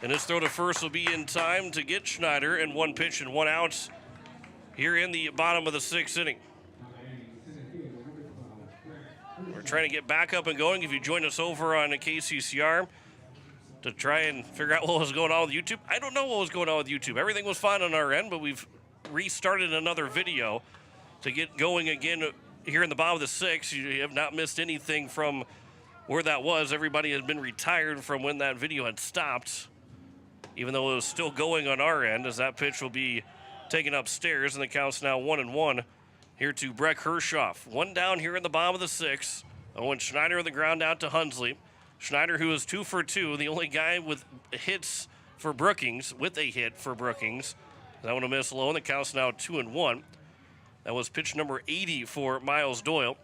And his throw to first will be in time to get Schneider, and 1 pitch and 1 out here in the bottom of the 6th inning. We're trying to get back up and going. If you joined us over on KCCR to try and figure out what was going on with YouTube, I don't know what was going on with YouTube. Everything was fine on our end, but we've restarted another video to get going again here in the bottom of the 6th. You have not missed anything from where that was. Everybody has been retired from when that video had stopped, even though it was still going on our end, as that pitch will be taken upstairs, and the count's now 1-1 here to Breck Hershoff. 1 down here in the bottom of the 6th. Owen Schneider on the ground out to Hunsley. Schneider, who is 2 for 2, the only guy with hits for Brookings, with a hit for Brookings. That one will miss low, and the count's now 2-1. That was pitch number 80 for Miles Doyle.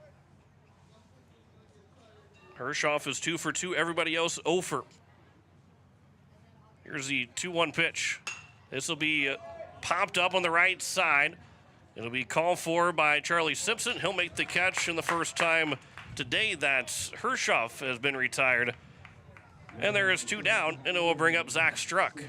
Hershoff is 2 for 2. Everybody else 0 for. Here's the 2-1 pitch. This will be popped up on the right side. It'll be called for by Charlie Simpson. He'll make the catch in the first time today that Hershoff has been retired. And there is 2 down, and it will bring up Zach Struck.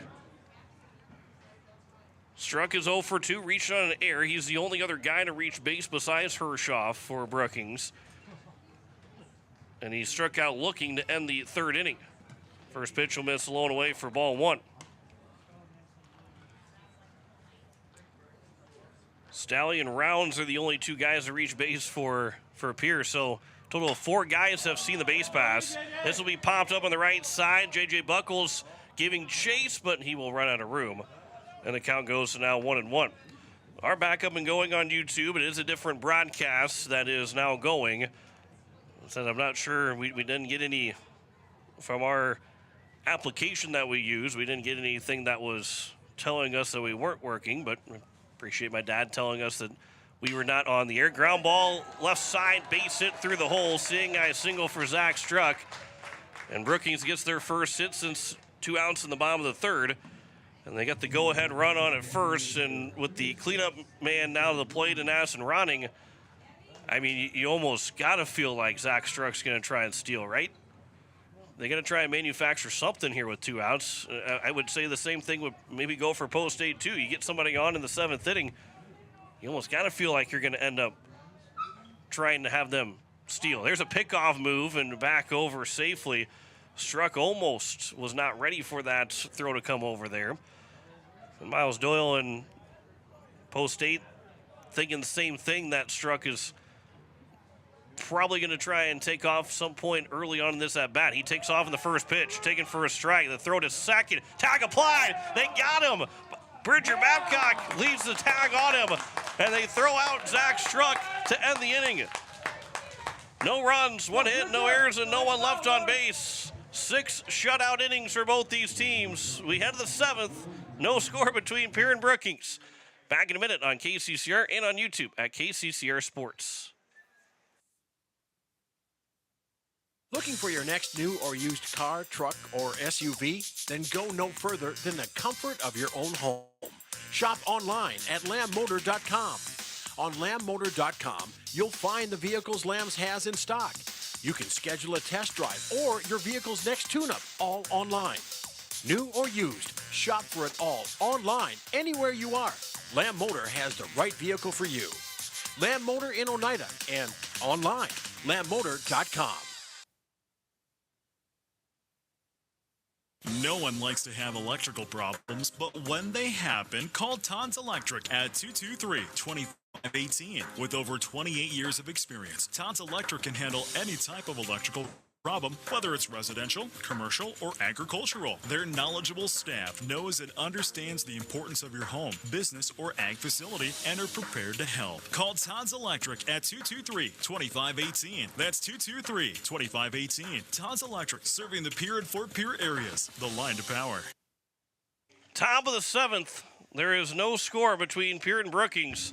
Struck is 0 for 2, reached on an error. He's the only other guy to reach base besides Hershoff for Brookings. And he struck out looking to end the 3rd inning. First pitch will miss low and away for ball 1. Staley and Rounds are the only 2 guys to reach base for Pierre. So total of 4 guys have seen the base pass. This will be popped up on the right side. J.J. Buckles giving chase, but he will run out of room. And the count goes to now 1-1. Our backup and going on YouTube. It is a different broadcast that is now going. Since I'm not sure, we didn't get any from our application that we use. We didn't get anything that was telling us that we weren't working, but I appreciate my dad telling us that we were not on the air. Ground ball, left side, base hit through the hole. Seeing eye single for Zach Struck. And Brookings gets their first hit since 2 outs in the bottom of the 3rd. And they got the go-ahead run on at first, and with the cleanup man now to the plate and Addison Ronning, I mean, you almost got to feel like Zach Struck's going to try and steal, right? They're going to try and manufacture something here with 2 outs. I would say the same thing would maybe go for post 8 too. You get somebody on in the 7th inning, you almost got to feel like you're going to end up trying to have them steal. There's a pickoff move and back over safely. Struck almost was not ready for that throw to come over there. And Miles Doyle in post 8 thinking the same thing, that Struck is probably going to try and take off some point early on in this at bat. He takes off in the first pitch, taken for a strike. The throw to second, tag applied. They got him. Bridger Babcock leaves the tag on him, and they throw out Zach Struck to end the inning. No runs, 1 hit, no errors, and no one left on base. 6 shutout innings for both these teams. We head to the 7th. No score between Pierre and Brookings. Back in a minute on KCCR and on YouTube at KCCR Sports. Looking for your next new or used car, truck, or SUV? Then go no further than the comfort of your own home. Shop online at lambmotor.com. On lambmotor.com, you'll find the vehicles Lambs has in stock. You can schedule a test drive or your vehicle's next tune-up, all online. New or used, shop for it all online, anywhere you are. Lamb Motor has the right vehicle for you. Lamb Motor in Oneida and online, lambmotor.com. No one likes to have electrical problems, but when they happen, call Todd's Electric at 223-2518. With over 28 years of experience, Todd's Electric can handle any type of electrical problem, whether it's residential, commercial, or agricultural. Their knowledgeable staff knows and understands the importance of your home, business, or ag facility and are prepared to help. Call Todd's Electric at 223-2518. That's 223-2518. Todd's Electric, serving the Pierre and Fort Pierre areas. The line to power. Top of the 7th. There is no score between Pierre and Brookings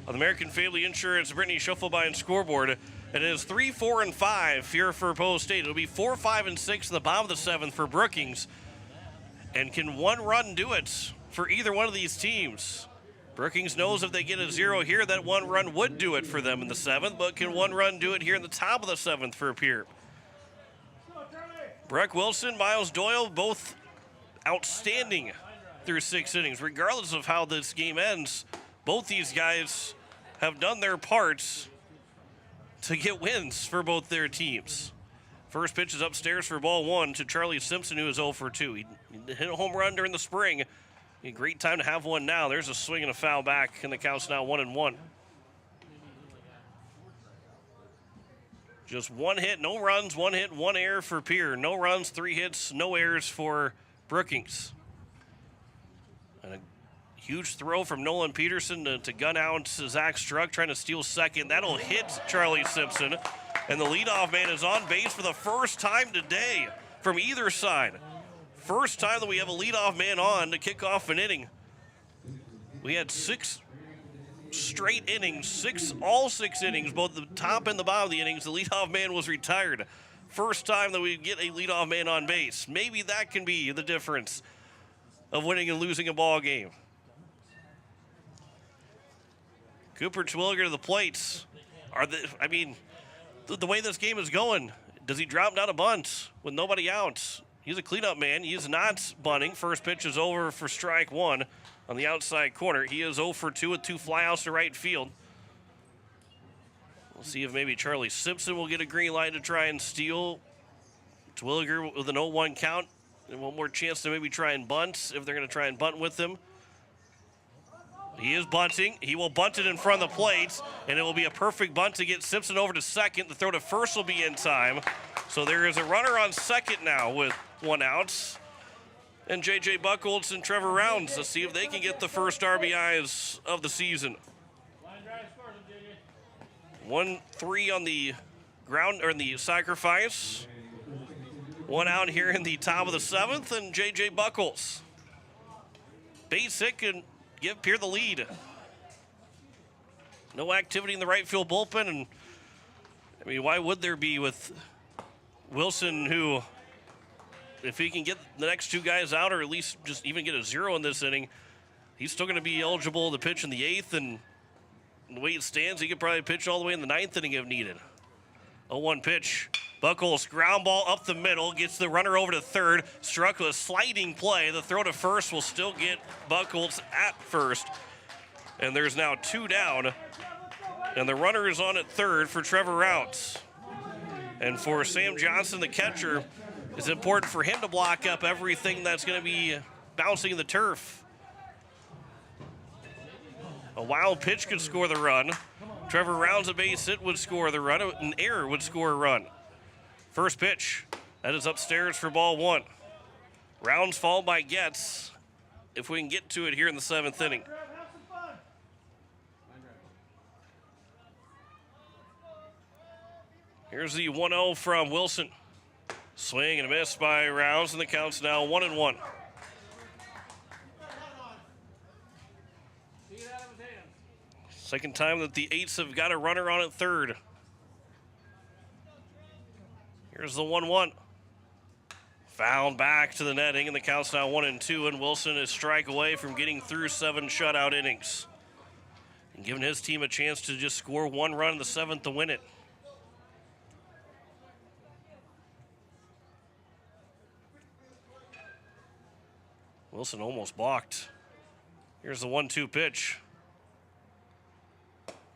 on the American Family Insurance Brittany Shufflebine scoreboard. It is 3, 4, and 5 here for post 8. It'll be 4, 5, and 6 in the bottom of the 7th for Brookings. And can one run do it for either one of these teams? Brookings knows if they get a 0 here, that one run would do it for them in the 7th, but can one run do it here in the top of the 7th for Pierre? Breck Wilson, Miles Doyle, both outstanding through 6 innings. Regardless of how this game ends, both these guys have done their parts to get wins for both their teams. First pitch is upstairs for ball 1 to Charlie Simpson, who is 0 for 2. He hit a home run during the spring. A great time to have one now. There's a swing and a foul back, and the count's now 1-1. Just 1 hit, no runs, 1 hit, 1 error for Pierre. No runs, 3 hits, no errors for Brookings. And a huge throw from Nolan Peterson to gun out Zach Struck, trying to steal second. That'll hit Charlie Simpson. And the leadoff man is on base for the first time today from either side. First time that we have a leadoff man on to kick off an inning. We had 6 straight innings, all six innings, both the top and the bottom of the innings. The leadoff man was retired. First time that we get a leadoff man on base. Maybe that can be the difference of winning and losing a ball game. Cooper Terwilliger to the plates. The way this game is going, does he drop down a bunt with nobody out? He's a cleanup man. He is not bunting. First pitch is over for strike 1 on the outside corner. He is 0 for 2 with 2 flyouts to right field. We'll see if maybe Charlie Simpson will get a green light to try and steal. Terwilliger with an 0-1 count. And one more chance to maybe try and bunt if they're going to try and bunt with him. He is bunting. He will bunt it in front of the plate, and it will be a perfect bunt to get Simpson over to second. The throw to first will be in time. So there is a runner on second now with 1 out. And J.J. Buchholz and Trevor Rounds to see if they can get the first RBIs of the season. 1-3 on the ground, or in the sacrifice. 1 out here in the top of the 7th, and J.J. Buchholz. Base hit can give Pierre the lead. No activity in the right field bullpen, and why would there be with Wilson, who, if he can get the next 2 guys out, or at least just even get a 0 in this inning, he's still going to be eligible to pitch in the 8th, and the way it stands, he could probably pitch all the way in the 9th inning if needed. 0-1 pitch. Buchholz ground ball up the middle, gets the runner over to third. Struck with a sliding play. The throw to first will still get Buchholz at first. And there's now 2 down. And the runner is on at third for Trevor Rounds. And for Sam Johnson, the catcher, it's important for him to block up everything that's going to be bouncing the turf. A wild pitch could score the run. Trevor Rounds, a base hit, would score the run. An error would score a run. First pitch, that is upstairs for ball 1. Rounds followed by Getz, if we can get to it here in the 7th inning. Here's the 1-0 from Wilson. Swing and a miss by Rounds, and the count's now 1-1. Second time that the Eights have got a runner on at third. Here's the 1-1. Fouled back to the netting, and the count's now 1-2, and Wilson is strike away from getting through 7 shutout innings and giving his team a chance to just score 1 run in the 7th to win it. Wilson almost balked. Here's the 1-2 pitch.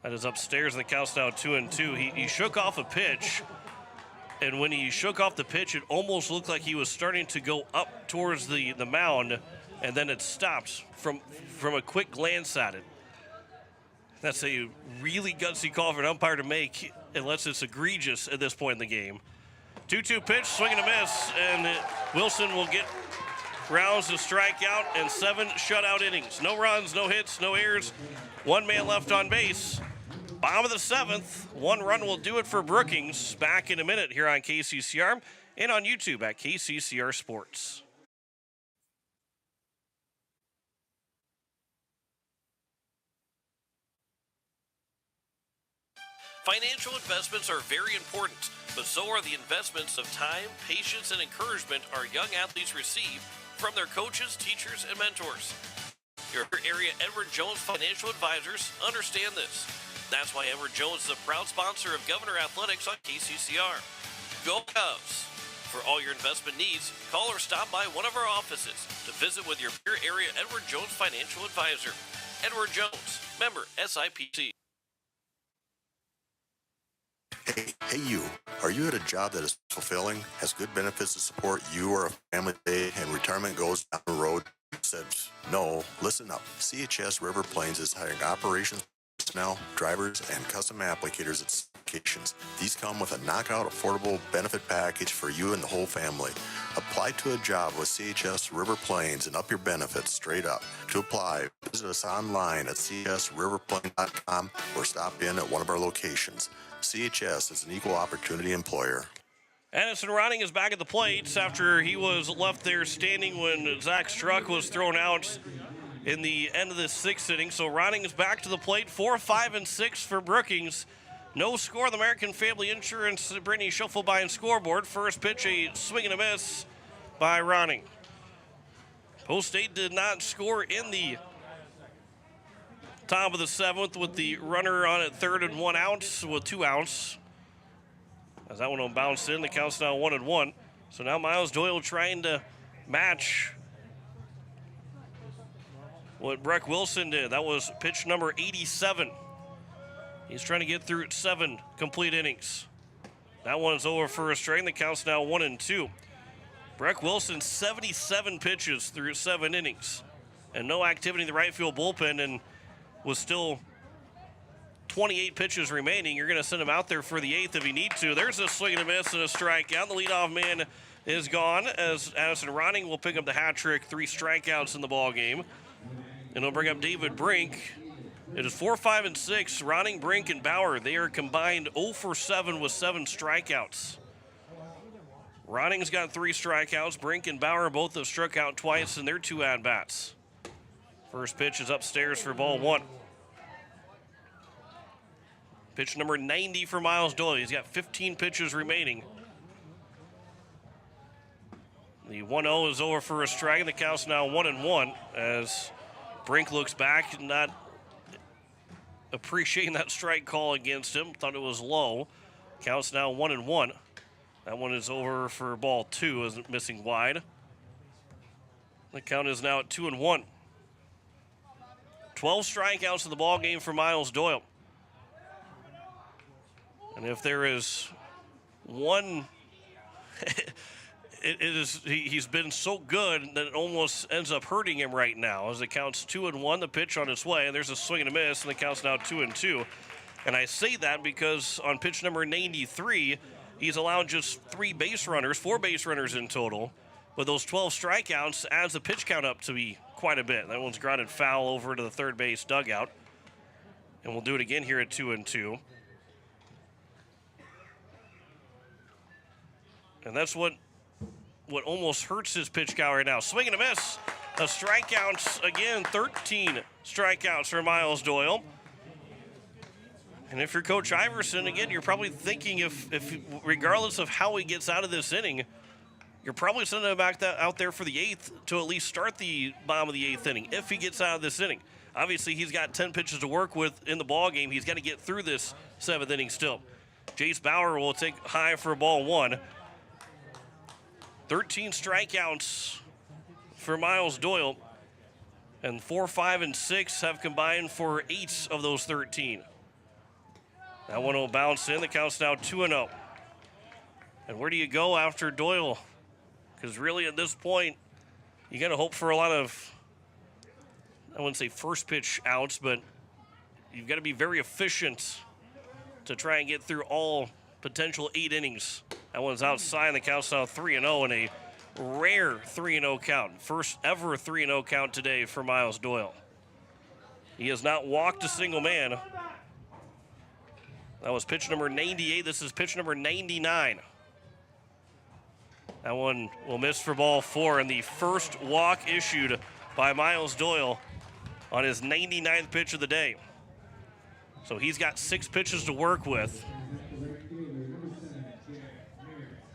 That is upstairs, and the count's now 2-2. He shook off a pitch. And when he shook off the pitch, it almost looked like he was starting to go up towards the mound, and then it stopped from a quick glance at it. That's a really gutsy call for an umpire to make, unless it's egregious at this point in the game. 2-2 pitch, swing and a miss, and Wilson will get Rounds to strike out and 7 shutout innings. No runs, no hits, no errors. 1 man left on base. Bottom of the 7th, 1 run will do it for Brookings. Back in a minute here on KCCR and on YouTube at KCCR Sports. Financial investments are very important, but so are the investments of time, patience, and encouragement our young athletes receive from their coaches, teachers, and mentors. Your area Edward Jones Financial Advisors understand this. That's why Edward Jones is a proud sponsor of Governor Athletics on KCCR. Go Cubs! For all your investment needs, call or stop by one of our offices to visit with your Pierre area Edward Jones financial advisor. Edward Jones, member SIPC. Hey you, are you at a job that is fulfilling, has good benefits to support you or a family today, and retirement goes down the road? Said no, listen up. CHS River Plains is hiring operations personnel, drivers, and custom applicators at locations. These come with a knockout affordable benefit package for you and the whole family. Apply to a job with CHS River Plains and up your benefits straight up. To apply, visit us online at chsriverplains.com or stop in at one of our locations. CHS is an equal opportunity employer. Addison Ronning is back at the plates after he was left there standing when Zach Struck was thrown out in the end of the sixth inning. So Ronning is back to the plate. 4, 5, and 6 for Brookings. No score on the American Family Insurance Brittany Schuffelbein scoreboard. First pitch, a swing and a miss by Ronning. Post State did not score in the top of the seventh with the runner on at third and 1 out with 2 outs. As that one will bounce in, the count's now 1-1. So now Miles Doyle trying to match what Breck Wilson did. That was pitch number 87. He's trying to get through 7 complete innings. That one's over for a strike. The count's now 1-2. Breck Wilson, 77 pitches through 7 innings. And no activity in the right field bullpen, and was still 28 pitches remaining. You're going to send him out there for the 8th if you need to. There's a swing and a miss and a strikeout. The leadoff man is gone as Addison Ronning will pick up the hat trick. 3 strikeouts in the ball game. And he'll bring up David Brink. It is 4, 5, and 6. Ronning, Brink, and Bauer. They are combined 0 for 7 with 7 strikeouts. Ronning's got 3 strikeouts. Brink and Bauer both have struck out twice in their 2 at-bats. First pitch is upstairs for ball 1. Pitch number 90 for Miles Doyle. He's got 15 pitches remaining. The 1-0 is over for a strike. The count's now 1-1 as Brink looks back, not appreciating that strike call against him. Thought it was low. Count's now 1-1. That one is over for ball 2, isn't missing wide. The count is now at 2-1. 12 strikeouts in the ball game for Miles Doyle. And if there is one, he's been so good that it almost ends up hurting him right now as it counts 2-1, the pitch on its way, and there's a swing and a miss, and the count's now 2-2. And I say that because on pitch number 93, he's allowed just 4 base runners in total. But those 12 strikeouts adds the pitch count up to be quite a bit. That one's grounded foul over to the third base dugout. And we'll do it again here at 2-2. And that's what almost hurts his pitch count right now. Swing and a miss. A strikeouts again. 13 strikeouts for Miles Doyle. And if you're Coach Iverson, again, you're probably thinking if regardless of how he gets out of this inning, you're probably sending him back out there for the 8th to at least start the bottom of the 8th inning if he gets out of this inning. Obviously, he's got 10 pitches to work with in the ball game. He's got to get through this 7th inning still. Jace Bauer will take high for ball 1. 13 strikeouts for Miles Doyle, and 4, 5, and 6 have combined for 8 of those 13. That one will bounce in. The count's now 2-0. And where do you go after Doyle? Because really at this point, you got to hope for a lot of, I wouldn't say first pitch outs, but you've got to be very efficient to try and get through all potential 8 innings. That one's outside, and the count's now 3-0 in a rare 3-0 count. First ever 3-0 count today for Miles Doyle. He has not walked a single man. That was pitch number 98. This is pitch number 99. That one will miss for ball 4, and the first walk issued by Miles Doyle on his 99th pitch of the day. So he's got 6 pitches to work with.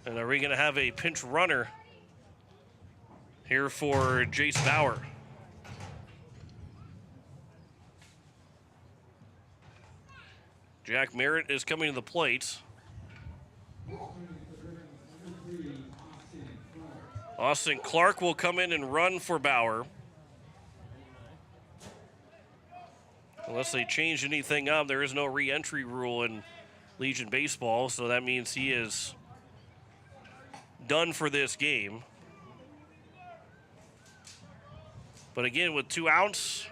And are we going to have a pinch runner here for Jace Bauer? Jack Merritt is coming to the plate. Austin Clark will come in and run for Bauer. Unless they change anything up, there is no re-entry rule in Legion baseball, so that means he is done for this game. But again, with 2 outs,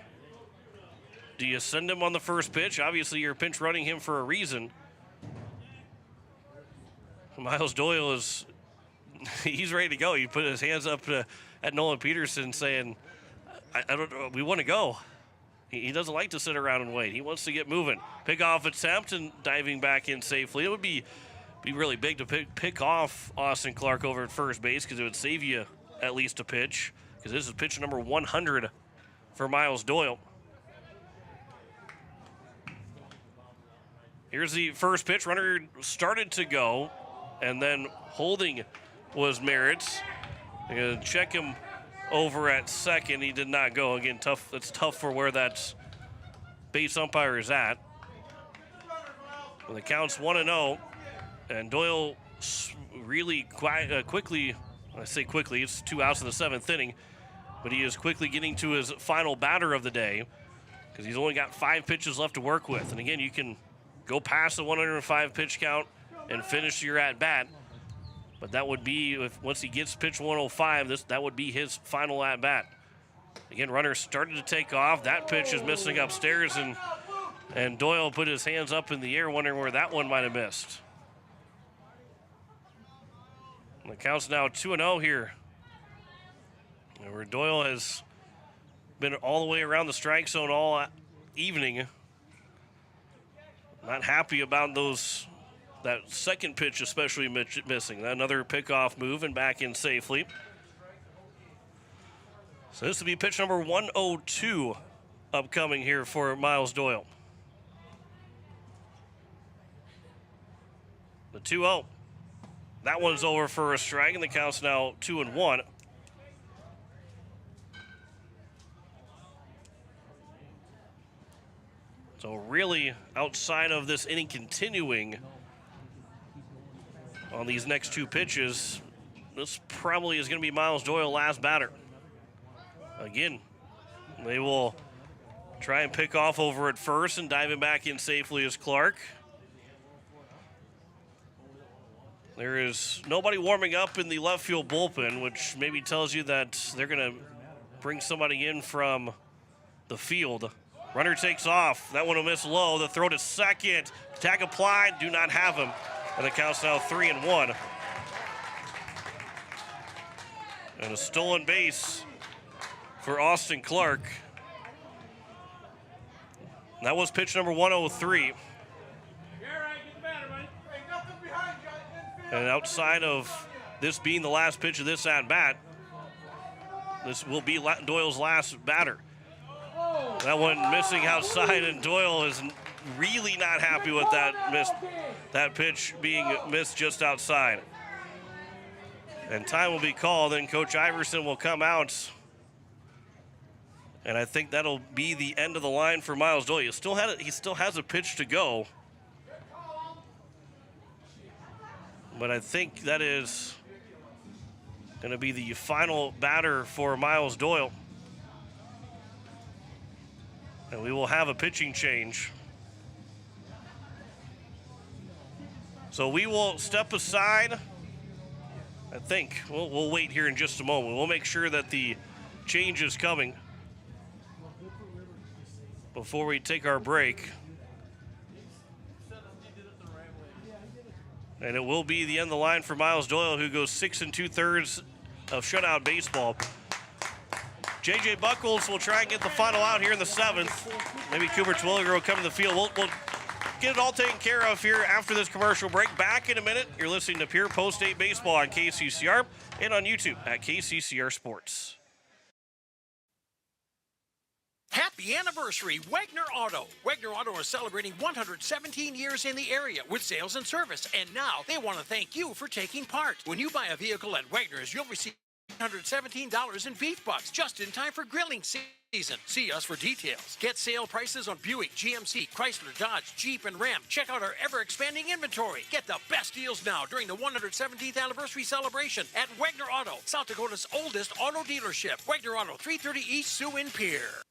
do you send him on the first pitch? Obviously, you're pinch running him for a reason. Miles Doyle is, he's ready to go. He put his hands up at Nolan Peterson saying, I don't know, we want to go. He doesn't like to sit around and wait. He wants to get moving. Pick-off attempt and diving back in safely. It would be really big to pick off Austin Clark over at first base because it would save you at least a pitch, because this is pitch number 100 for Miles Doyle. Here's the first pitch. Runner started to go, and then holding was Merritt's. They're going to check him over at second. He did not go. Again, tough. It's tough for where that base umpire is at. Well, the count's 1-0, and Doyle really quickly, I say quickly, it's 2 outs in the 7th inning, but he is quickly getting to his final batter of the day because he's only got 5 pitches left to work with. And again, you can go past the 105 pitch count and finish your at-bat. But that would be, once he gets pitch 105, that would be his final at-bat. Again, runner started to take off. That pitch is missing upstairs, and Doyle put his hands up in the air, wondering where that one might have missed. And the count's now 2-0 here, where Doyle has been all the way around the strike zone all evening. Not happy about that second pitch especially missing. Another pickoff move and back in safely. So this will be pitch number 102 upcoming here for Miles Doyle. The 2-0. That one's over for a strike, and the count's now 2-1. So really, outside of this inning continuing on these next 2 pitches, this probably is going to be Miles Doyle last batter. Again, they will try and pick off over at first and diving back in safely is Clark. There is nobody warming up in the left field bullpen, which maybe tells you that they're going to bring somebody in from the field. Runner takes off. That one will miss low. The throw to second. Tag applied. Do not have him. And the count's now 3-1. And a stolen base for Austin Clark. That was pitch number 103. And outside of this being the last pitch of this at-bat, this will be Doyle's last batter. That one missing outside, and Doyle is really not happy with that pitch being missed just outside. And time will be called, and Coach Iverson will come out. And I think that'll be the end of the line for Miles Doyle. He still has a pitch to go. But I think that is going to be the final batter for Miles Doyle. And we will have a pitching change. So we will step aside. I think we'll wait here in just a moment. We'll make sure that the change is coming before we take our break. And it will be the end of the line for Miles Doyle, who goes 6 2/3 of shutout baseball. J.J. Buckles will try and get the final out here in the 7th. Maybe Cooper Twilliger will come to the field. We'll get it all taken care of here after this commercial break. Back in a minute. You're listening to Pierre Post-State Baseball on KCCR and on YouTube at KCCR Sports. Happy anniversary, Wagner Auto. Wagner Auto is celebrating 117 years in the area with sales and service, and now they want to thank you for taking part. When you buy a vehicle at Wagner's, you'll receive $117 in beef bucks, just in time for grilling season. See us for details. Get sale prices on Buick, GMC, Chrysler, Dodge, Jeep, and Ram. Check out our ever-expanding inventory. Get the best deals now during the 117th anniversary celebration at Wagner Auto, South Dakota's oldest auto dealership. Wagner Auto, 330 East Sioux in Pierre.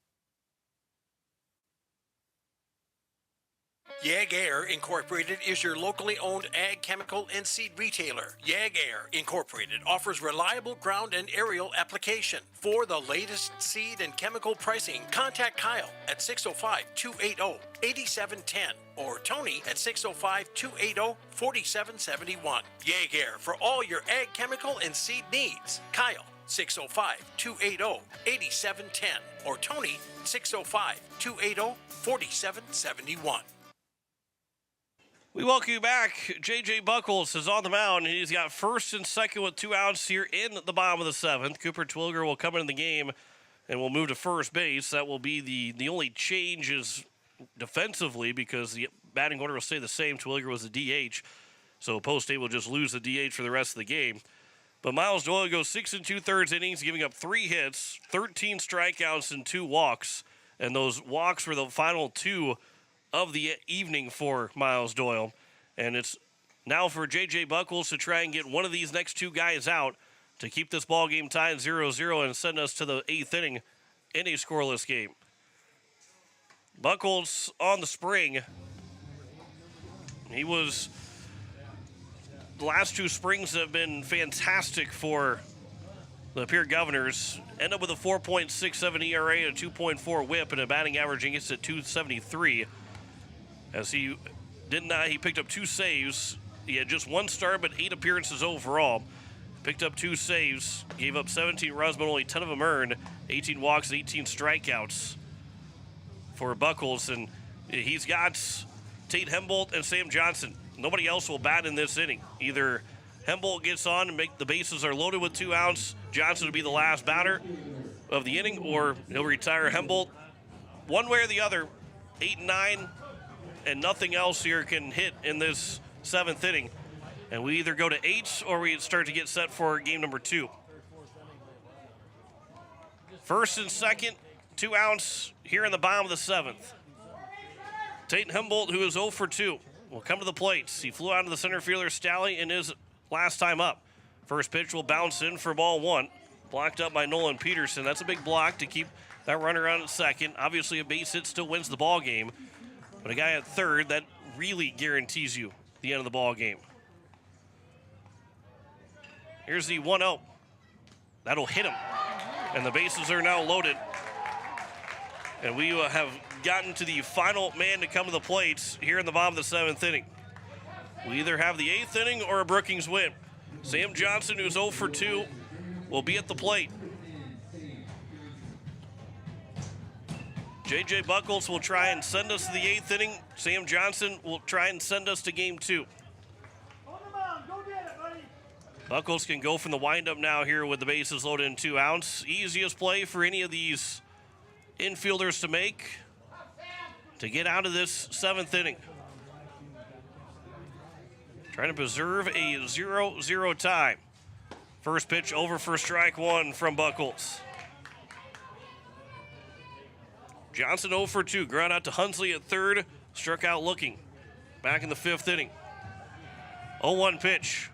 Yag Air Incorporated is your locally owned ag chemical and seed retailer. Yag Air Incorporated offers reliable ground and aerial application. For the latest seed and chemical pricing, contact Kyle at 605-280-8710 or Tony at 605-280-4771. Yag Air for all your ag chemical and seed needs. Kyle 605-280-8710 or Tony 605-280-4771. We welcome you back. J.J. Buckles is on the mound. He's got first and second with 2 outs here in the bottom of the 7th. Cooper Twilger will come into the game and will move to first base. That will be the only change is defensively because the batting order will stay the same. Twilger was the DH, so Post-State will just lose the DH for the rest of the game. But Miles Doyle goes 6 2/3 innings, giving up 3 hits, 13 strikeouts, and 2 walks. And those walks were the final 2 of the evening for Miles Doyle. And it's now for J.J. Buckles to try and get one of these next 2 guys out to keep this ball game tied 0-0 and send us to the 8th inning in a scoreless game. Buckles on the spring. The last 2 springs have been fantastic for the Pierre Governors. End up with a 4.67 ERA, a 2.4 whip, and a batting average against at .273. As he picked up 2 saves. He had just 1 start, but 8 appearances overall. Picked up 2 saves, gave up 17 runs, but only 10 of them earned. 18 walks and 18 strikeouts for Buckles. And he's got Tate Hembolt and Sam Johnson. Nobody else will bat in this inning. Either Hembolt gets on and make the bases are loaded with 2 outs. Johnson will be the last batter of the inning, or he'll retire Hembolt. One way or the other, 8 and 9. And nothing else here can hit in this 7th inning. And we either go to 8 or we start to get set for game number 2. First and second, 2 outs here in the bottom of the 7th. Tate Hembolt, who is 0 for 2, will come to the plate. He flew out of the center fielder Stalley in his last time up. First pitch will bounce in for ball 1. Blocked up by Nolan Peterson. That's a big block to keep that runner on at second. Obviously, a base hit still wins the ball game. But a guy at third, that really guarantees you the end of the ball game. Here's the 1-0. That'll hit him. And the bases are now loaded. And we have gotten to the final man to come to the plate here in the bottom of the 7th inning. We either have the 8th inning or a Brookings win. Sam Johnson, who's 0 for 2, will be at the plate. J.J. Buckles will try and send us to the 8th inning. Sam Johnson will try and send us to game 2. Buckles can go from the windup now here with the bases loaded in 2 outs. Easiest play for any of these infielders to make to get out of this 7th inning. Trying to preserve a 0-0 tie. First pitch over for strike 1 from Buckles. Johnson 0 for 2. Ground out to Hunsley at third. Struck out looking. Back in the 5th inning. 0-1 pitch.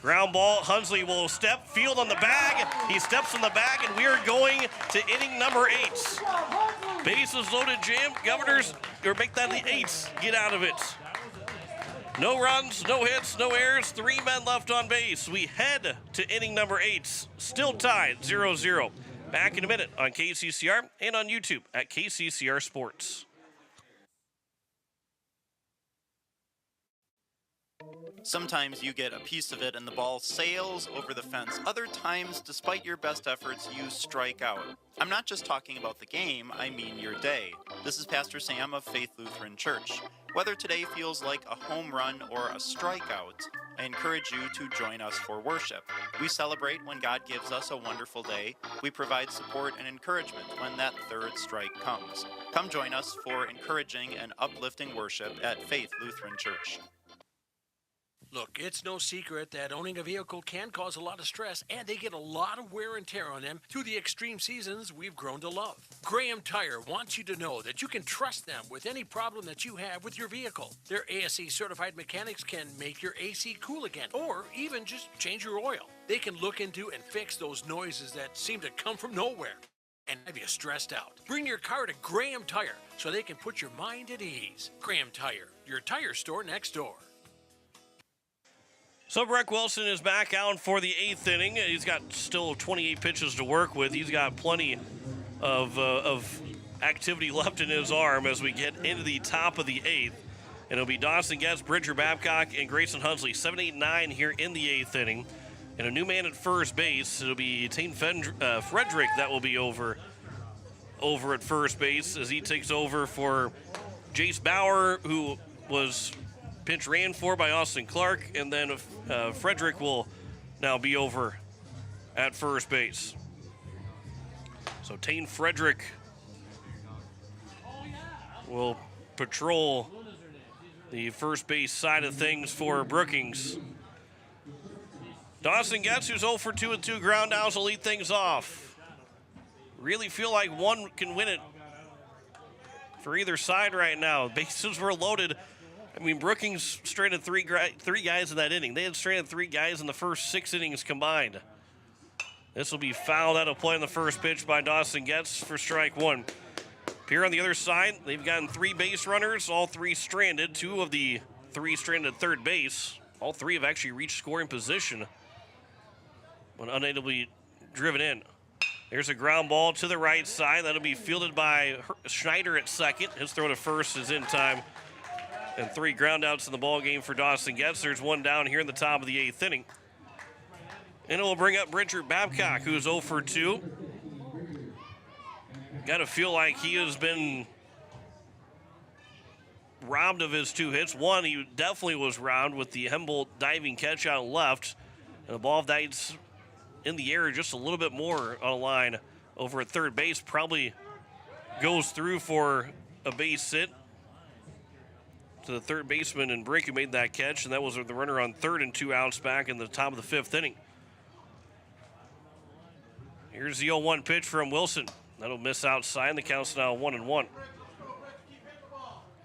Ground ball. Hunsley will step. Field on the bag. He steps on the bag, and we are going to inning number 8. Bases loaded, jam. Governors, or make that the 8th. Get out of it. No runs, no hits, no errors. 3 men left on base. We head to inning number 8. Still tied 0-0. Back in a minute on KCCR and on YouTube at KCCR Sports. Sometimes you get a piece of it and the ball sails over the fence. Other times, despite your best efforts, you strike out. I'm not just talking about the game, I mean your day. This is Pastor Sam of Faith Lutheran Church. Whether today feels like a home run or a strikeout, I encourage you to join us for worship. We celebrate when God gives us a wonderful day. We provide support and encouragement when that third strike comes. Come join us for encouraging and uplifting worship at Faith Lutheran Church. Look, it's no secret that owning a vehicle can cause a lot of stress, and they get a lot of wear and tear on them through the extreme seasons we've grown to love. Graham Tire wants you to know that you can trust them with any problem that you have with your vehicle. Their ASE certified mechanics can make your AC cool again, or even just change your oil. They can look into and fix those noises that seem to come from nowhere and have you stressed out. Bring your car to Graham Tire so they can put your mind at ease. Graham Tire, your tire store next door. So Breck Wilson is back out for the 8th inning. He's got still 28 pitches to work with. He's got plenty of activity left in his arm as we get into the top of the 8th. And it'll be Dawson Getz, Bridger Babcock, and Grayson Hunsley, 7, 8, 9 here in the 8th inning. And a new man at first base. It'll be Tane Frederick that will be over at first base as he takes over for Jace Bauer, who was pinch ran for by Austin Clark, and then Frederick will now be over at first base. So Tane Frederick will patrol the first base side of things for Brookings. Dawson Getz, who's 0 for 2 with 2 ground outs, will lead things off. Really feel like one can win it for either side right now. Bases were loaded. I mean, Brookings stranded three guys in that inning. They had stranded 3 guys in the first 6 innings combined. This will be fouled out of play on the first pitch by Dawson Getz for strike 1. Pierre on the other side, they've gotten 3 base runners, all 3 stranded. 2 of the 3 stranded at third base. All 3 have actually reached scoring position when unable to be driven in. There's a ground ball to the right side. That'll be fielded by Schneider at second. His throw to first is in time. And 3 groundouts in the ball game for Dawson Getz. There's 1 down here in the top of the 8th inning. And it will bring up Bridger Babcock, who's 0 for 2. Got to feel like he has been robbed of his 2 hits. One, he definitely was robbed with the Hembolt diving catch out left. And the ball that's in the air just a little bit more on a line over at third base. Probably goes through for a base hit to the third baseman and Brink, who made that catch, and that was the runner on third and 2 outs back in the top of the 5th inning. Here's the 0-1 pitch from Wilson. That'll miss outside, and the count's now 1-1.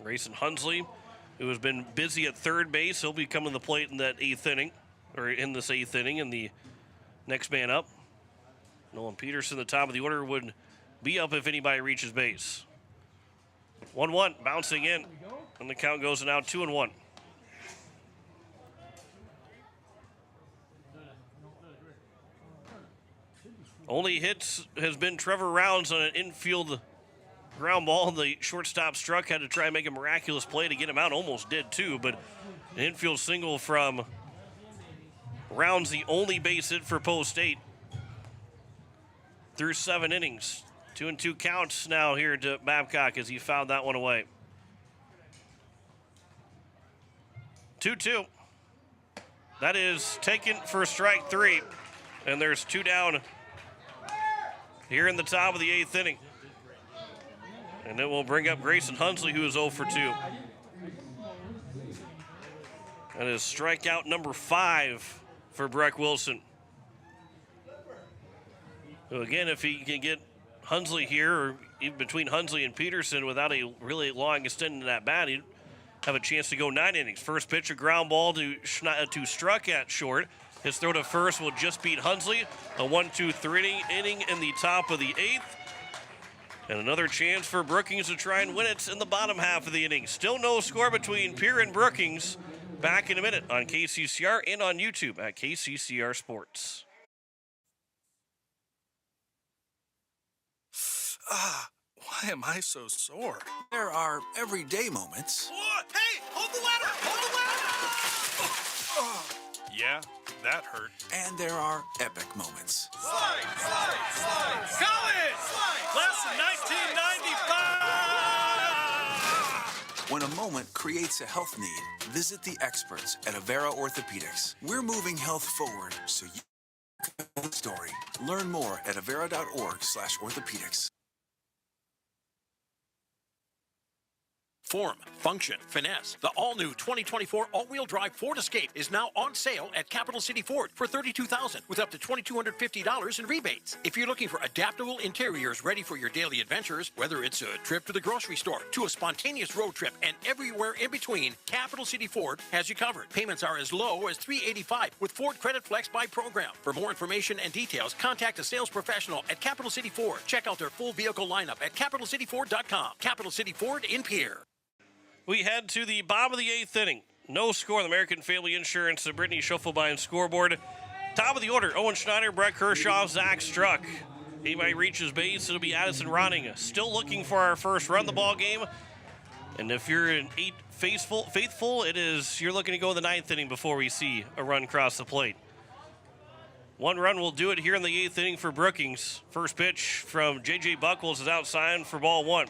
Grayson Hunsley, who has been busy at third base, he'll be coming to the plate in that 8th inning, or in this 8th inning, and the next man up. Nolan Peterson, the top of the order, would be up if anybody reaches base. 1-1, bouncing in. And the count goes now 2-1. Only hits has been Trevor Rounds on an infield ground ball. The shortstop struck, had to try and make a miraculous play to get him out. Almost did too, but an infield single from Rounds, the only base hit for Post 8 through 7 innings. 2-2 counts now here to Babcock as he fouled that one away. 2-2. That is taken for strike 3. And there's 2 down here in the top of the 8th inning. And it will bring up Grayson Hunsley, who is 0 for 2. That is strikeout number 5 for Breck Wilson. So again, if he can get Hunsley here, or even between Hunsley and Peterson without a really long extended at bat, he'd have a chance to go 9 innings. First pitch, a ground ball to Struck at short. His throw to first will just beat Hunsley. A 1-2-3 inning in the top of the 8th. And another chance for Brookings to try and win it in the bottom half of the inning. Still no score between Pierre and Brookings. Back in a minute on KCCR and on YouTube at KCCR Sports. Why am I so sore? There are everyday moments. What? Hey, hold the ladder! Hold the ladder! Yeah, that hurt. And there are epic moments. Slide! College! Class of 1995! When a moment creates a health need, visit the experts at Avera Orthopedics. We're moving health forward so you can tell the story. Learn more at avera.org/orthopedics. Form, function, finesse. The all-new 2024 all-wheel drive Ford Escape is now on sale at Capital City Ford for $32,000 with up to $2,250 in rebates. If you're looking for adaptable interiors ready for your daily adventures, whether it's a trip to the grocery store, to a spontaneous road trip, and everywhere in between, Capital City Ford has you covered. Payments are as low as $385 with Ford Credit Flex by program. For more information and details, contact a sales professional at Capital City Ford. Check out their full vehicle lineup at CapitalCityFord.com. Capital City Ford in Pierre. We head to the bottom of the 8th inning. No score on the American Family Insurance, the Brittany Schuffelbein scoreboard. Top of the order, Owen Schneider, Brett Kershaw, Zach Struck. Anybody reaches base, it'll be Addison Ronning. Still looking for our first run of the ball game. And if you're an 8 faithful, you're looking to go in the 9th inning before we see a run cross the plate. One run will do it here in the 8th inning for Brookings. First pitch from J.J. Buckles is outside for ball 1.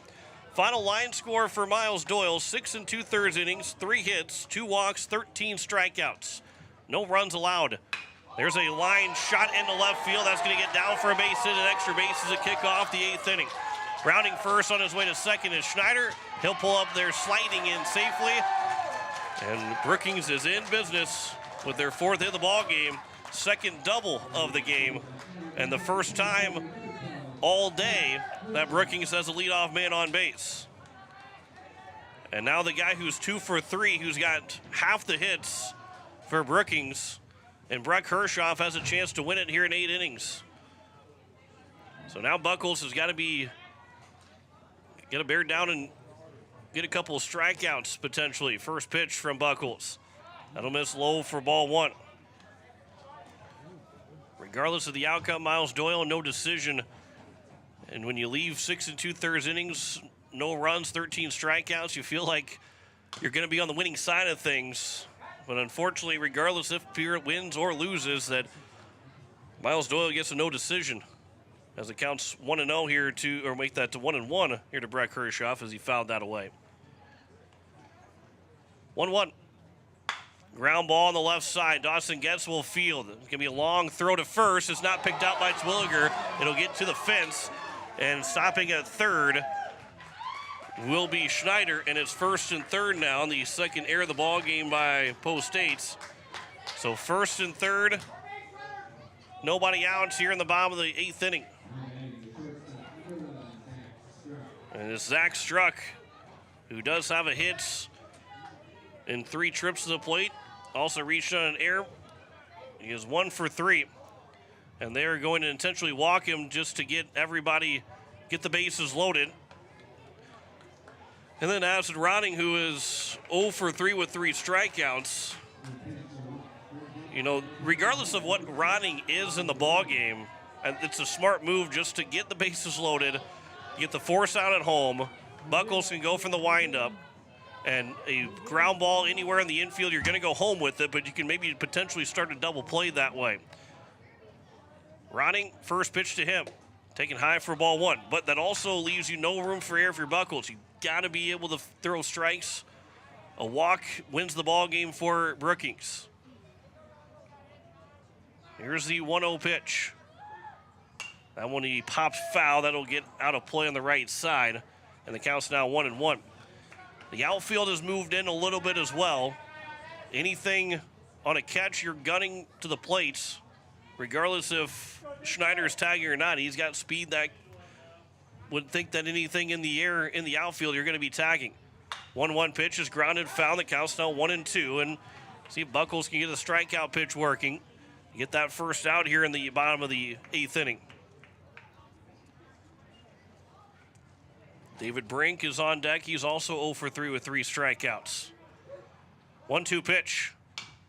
Final line score for Miles Doyle, 6 2/3 innings, 3 hits, 2 walks, 13 strikeouts. No runs allowed. There's a line shot into left field. That's going to get down for a base hit and extra bases to kick off the 8th inning. Rounding first on his way to second is Schneider. He'll pull up there, sliding in safely. And Brookings is in business with their 4th hit of the ball game, second double of the game, and the first time all day that Brookings has a leadoff man on base. And now the guy who's 2 for 3, who's got half the hits for Brookings, and Brett Kershaw has a chance to win it here in 8 innings. So now Buckles has got to bear down and get a couple of strikeouts potentially. First pitch from Buckles. That'll miss low for ball 1. Regardless of the outcome, Miles Doyle, no decision. And when you leave 6 2/3 innings, no runs, 13 strikeouts, you feel like you're going to be on the winning side of things. But unfortunately, regardless if Pierre wins or loses, that Miles Doyle gets a no decision as it counts 1-0 here or make that to 1-1 here to Brett Kershaw as he fouled that away. 1-1. Ground ball on the left side. Dawson gets will field. It's going to be a long throw to first. It's not picked out by Twilliger. It'll get to the fence. And stopping at third will be Schneider. And it's 1st and 3rd now. The second error of the ball game by Post States. So 1st and 3rd. Nobody out here in the bottom of the 8th inning. And it's Zach Struck, who does have a hit in 3 trips to the plate. Also reached on an error. He is 1 for 3. And they're going to intentionally walk him just to get the bases loaded. And then Addison Ronning, who is 0 for 3 with 3 strikeouts. You know, regardless of what Ronning is in the ball game, it's a smart move just to get the bases loaded, get the force out at home. Buckles can go from the windup. And a ground ball anywhere in the infield, you're going to go home with it, but you can maybe potentially start a double play that way. Ronning, first pitch to him, taken high for ball 1. But that also leaves you no room for error for your Buckles. You got to be able to throw strikes. A walk wins the ball game for Brookings. Here's the 1-0 pitch. That one he pops foul. That'll get out of play on the right side. And the count's now 1-1. The outfield has moved in a little bit as well. Anything on a catch, you're gunning to the plates. Regardless if Schneider's tagging or not, he's got speed that would think that anything in the air in the outfield, you're going to be tagging. 1-1 pitch is grounded, foul. The count's now 1-2. And see if Buckles can get a strikeout pitch working. Get that first out here in the bottom of the 8th inning. David Brink is on deck. He's also 0 for 3 with 3 strikeouts. 1-2 pitch.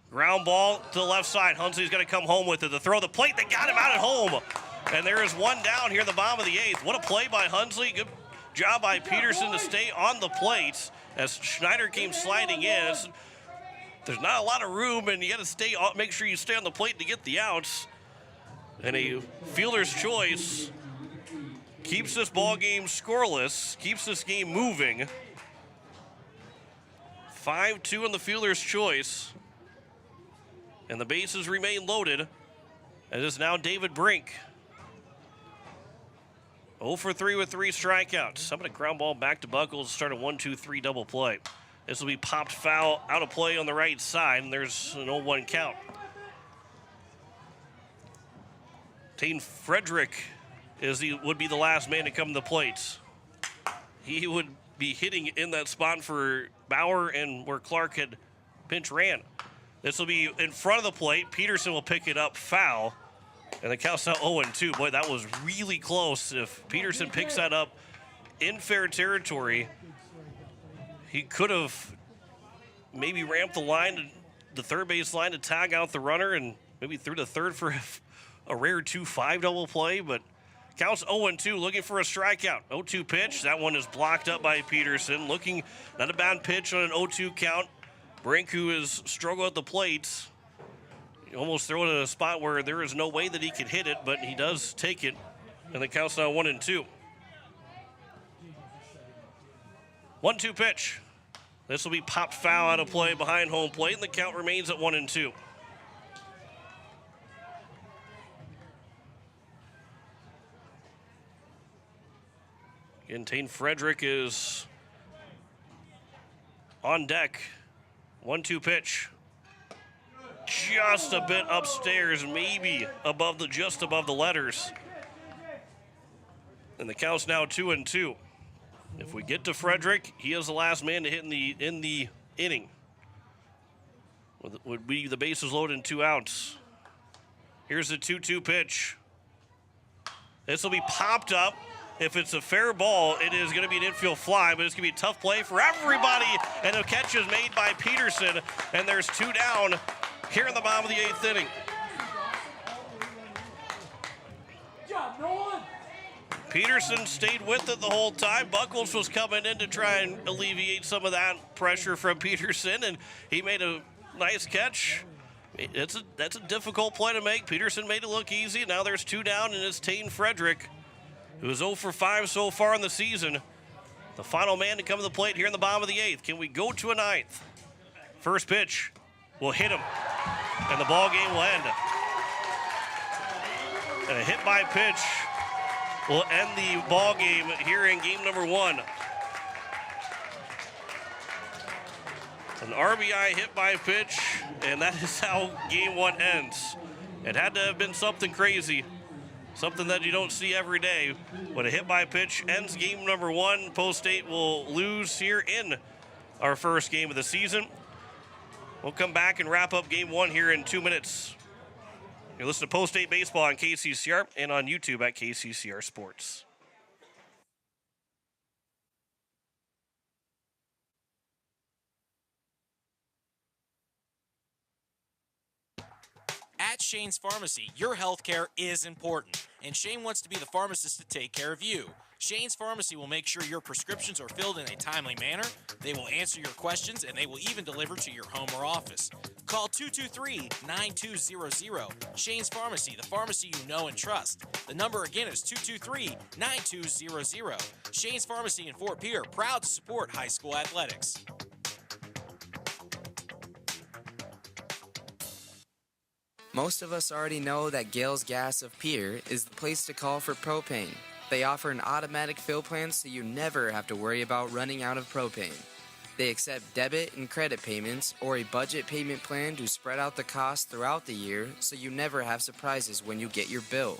Ground ball to the left side. Hunsley's going to come home with it. The throw, the plate, they got him out at home. And there is one down here in the bottom of the 8th. What a play by Hunsley. Good job by Peterson to stay on the plate as Schneider came sliding in. There's not a lot of room, and you got to make sure you stay on the plate to get the outs. And a fielder's choice keeps this ball game scoreless, keeps this game moving. 5-2 on the fielder's choice. And the bases remain loaded. It is now David Brink. 0 for 3 with 3 strikeouts. I'm going to ground ball back to Buckles, start a 1-2-3 double play. This will be popped foul out of play on the right side, and there's an 0-1 count. Tain Frederick would be the last man to come to the plate. He would be hitting in that spot for Bauer and where Clark had pinch ran. This will be in front of the plate. Peterson will pick it up foul, and the count's now 0-2. Boy, that was really close. If Peterson picks that up in fair territory, he could have maybe ramped the line, the third base line, to tag out the runner and maybe through the third for a rare 2-5 double play, but counts 0-2, looking for a strikeout. 0-2 pitch. That one is blocked up by Peterson. Looking, not a bad pitch on an 0-2 count. Brink, who has struggled at the plate, almost throw it in a spot where there is no way that he could hit it, but he does take it, and the count's now 1-2. 1-2 pitch. This will be popped foul out of play behind home plate, and the count remains at 1-2. Again, Tain Frederick is on deck. 1-2 pitch. Just a bit upstairs, maybe just above the letters. And the count's now 2-2. If we get to Frederick, he is the last man to hit in the inning. Would be the bases loaded and 2 outs. Here's the 2-2 pitch. This will be popped up. If it's a fair ball, it is going to be an infield fly, but it's going to be a tough play for everybody. And the catch is made by Peterson, and there's 2 down here in the bottom of the 8th inning. Peterson stayed with it the whole time. Buckles was coming in to try and alleviate some of that pressure from Peterson, and he made a nice catch. That's a difficult play to make. Peterson made it look easy. Now there's 2 down, and it's Tain Frederick, who is 0 for 5 so far in the season. The final man to come to the plate here in the bottom of the 8th. Can we go to a 9th? First pitch will hit him, and the ball game will end. And a hit by pitch will end the ball game here in game number 1. An RBI hit by pitch, and that is how game 1 ends. It had to have been something crazy. Something that you don't see every day. But a hit by pitch ends game number 1. Post State will lose here in our first game of the season. We'll come back and wrap up game 1 here in 2 minutes. You're listening to Post State Baseball on KCCR and on YouTube at KCCR Sports. At Shane's Pharmacy, your health care is important, and Shane wants to be the pharmacist to take care of you. Shane's Pharmacy will make sure your prescriptions are filled in a timely manner, they will answer your questions, and they will even deliver to your home or office. Call 223-9200. Shane's Pharmacy, the pharmacy you know and trust. The number again is 223-9200. Shane's Pharmacy in Fort Pierre, proud to support high school athletics. Most of us already know that Gales Gas of Pierre is the place to call for propane. They offer an automatic fill plan so you never have to worry about running out of propane. They accept debit and credit payments or a budget payment plan to spread out the cost throughout the year so you never have surprises when you get your bill.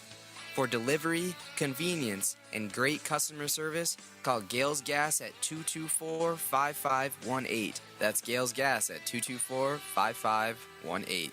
For delivery, convenience, and great customer service, call Gales Gas at 224-5518. That's Gales Gas at 224-5518.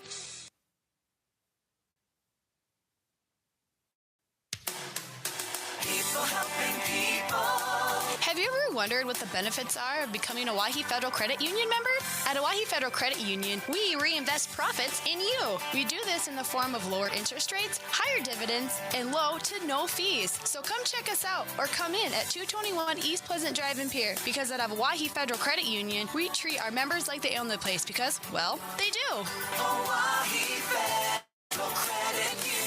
Have you ever wondered what the benefits are of becoming a Owyhee Federal Credit Union member? At Owyhee Federal Credit Union, we reinvest profits in you. We do this in the form of lower interest rates, higher dividends, and low to no fees. So come check us out or come in at 221 East Pleasant Drive in Pierre, because at Owyhee Federal Credit Union, we treat our members like they own the place because, well, they do. Owyhee Federal Credit Union.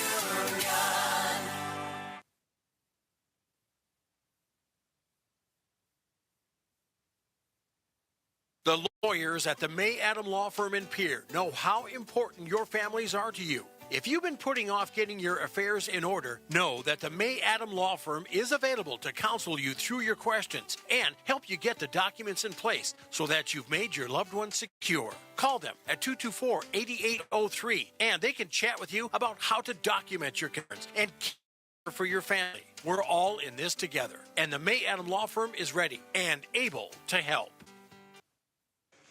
The lawyers at the May Adam Law Firm in Pierre know how important your families are to you. If you've been putting off getting your affairs in order, know that the May Adam Law Firm is available to counsel you through your questions and help you get the documents in place so that you've made your loved one secure. Call them at 224-8803 and they can chat with you about how to document your concerns and care for your family. We're all in this together, and the May Adam Law Firm is ready and able to help.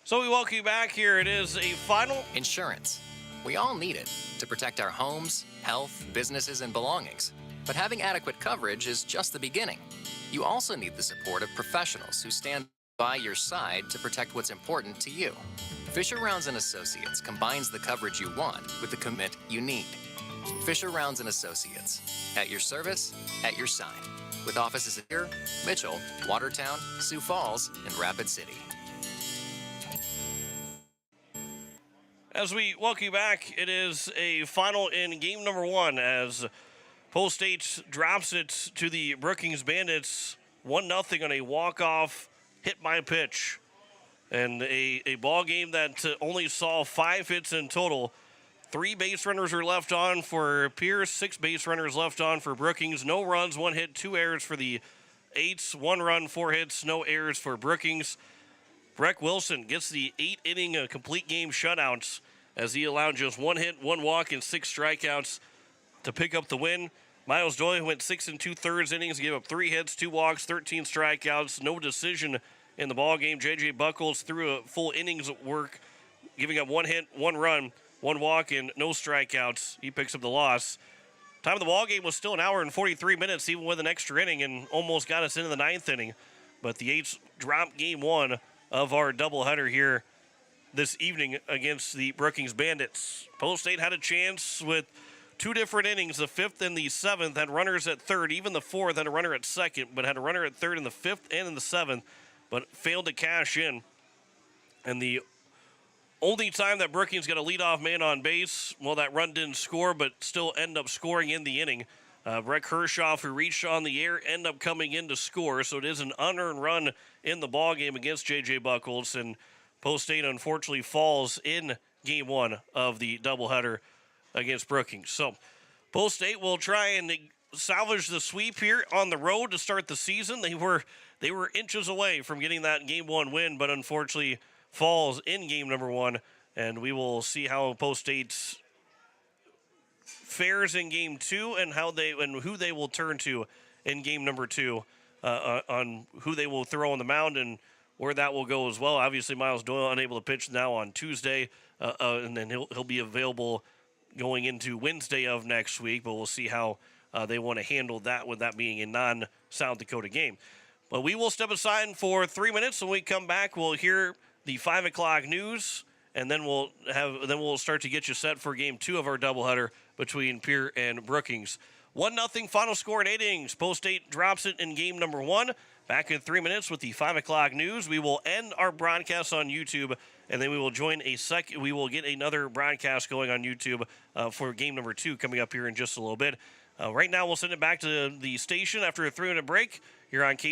So we welcome you back here. It is a final. Insurance. We all need it to protect our homes, health, businesses, and belongings. But having adequate coverage is just the beginning. You also need the support of professionals who stand by your side to protect what's important to you. Fisher Rounds & Associates combines the coverage you want with the commitment you need. Fisher Rounds & Associates. At your service, at your side. With offices here, Mitchell, Watertown, Sioux Falls, and Rapid City. As we welcome you back, it is a final in game number 1 as Post State drops it to the Brookings Bandits 1-0 on a walk-off hit by pitch. And a ball game that only saw 5 hits in total. 3 base runners are left on for Pierre, 6 base runners left on for Brookings. No runs, 1 hit, 2 errors for the Eights, 1 run, 4 hits, no errors for Brookings. Breck Wilson gets the 8-inning complete game shutouts as he allowed just 1 hit, 1 walk, and 6 strikeouts to pick up the win. Miles Doyle went 6 2/3 innings, gave up 3 hits, 2 walks, 13 strikeouts, no decision in the ball game. J.J. Buckles threw a full innings of work, giving up 1 hit, 1 run, 1 walk, and no strikeouts. He picks up the loss. Time of the ball game was still 1 hour and 43 minutes, even with an extra inning, and almost got us into the 9th inning. But the Eights dropped game 1 of our doubleheader here this evening against the Brookings Bandits. Post State had a chance with 2 different innings. The 5th and the 7th had runners at 3rd. Even the 4th had a runner at 2nd, but had a runner at 3rd in the 5th and in the 7th, but failed to cash in. And the only time that Brookings got a leadoff man on base, well, that run didn't score, but still end up scoring in the inning. Brett Kershaw, who reached on the air, end up coming in to score. So it is an unearned run in the ball game against J.J. Buckles. And Post State, unfortunately, falls in game 1 of the doubleheader against Brookings. So Post State will try and salvage the sweep here on the road to start the season. They were inches away from getting that game 1 win, but unfortunately falls in game number 1. And we will see how Post State fares in game 2 and who they will turn to in game number 2 on who they will throw on the mound and where that will go as well. Obviously, Miles Doyle unable to pitch now on Tuesday, and then he'll be available going into Wednesday of next week, but we'll see how they want to handle that with that being a non-South Dakota game. But we will step aside for 3 minutes. When we come back, we'll hear the 5 o'clock news, and then we'll start to get you set for game 2 of our doubleheader between Pierre and Brookings. 1-0 final score in 8 innings. Post State drops it in game number 1. Back in 3 minutes with the 5 o'clock news. We will end our broadcast on YouTube, and then we will we will get another broadcast going on YouTube for game number 2 coming up here in just a little bit. Right now, we'll send it back to the station after a 3-minute break here on K.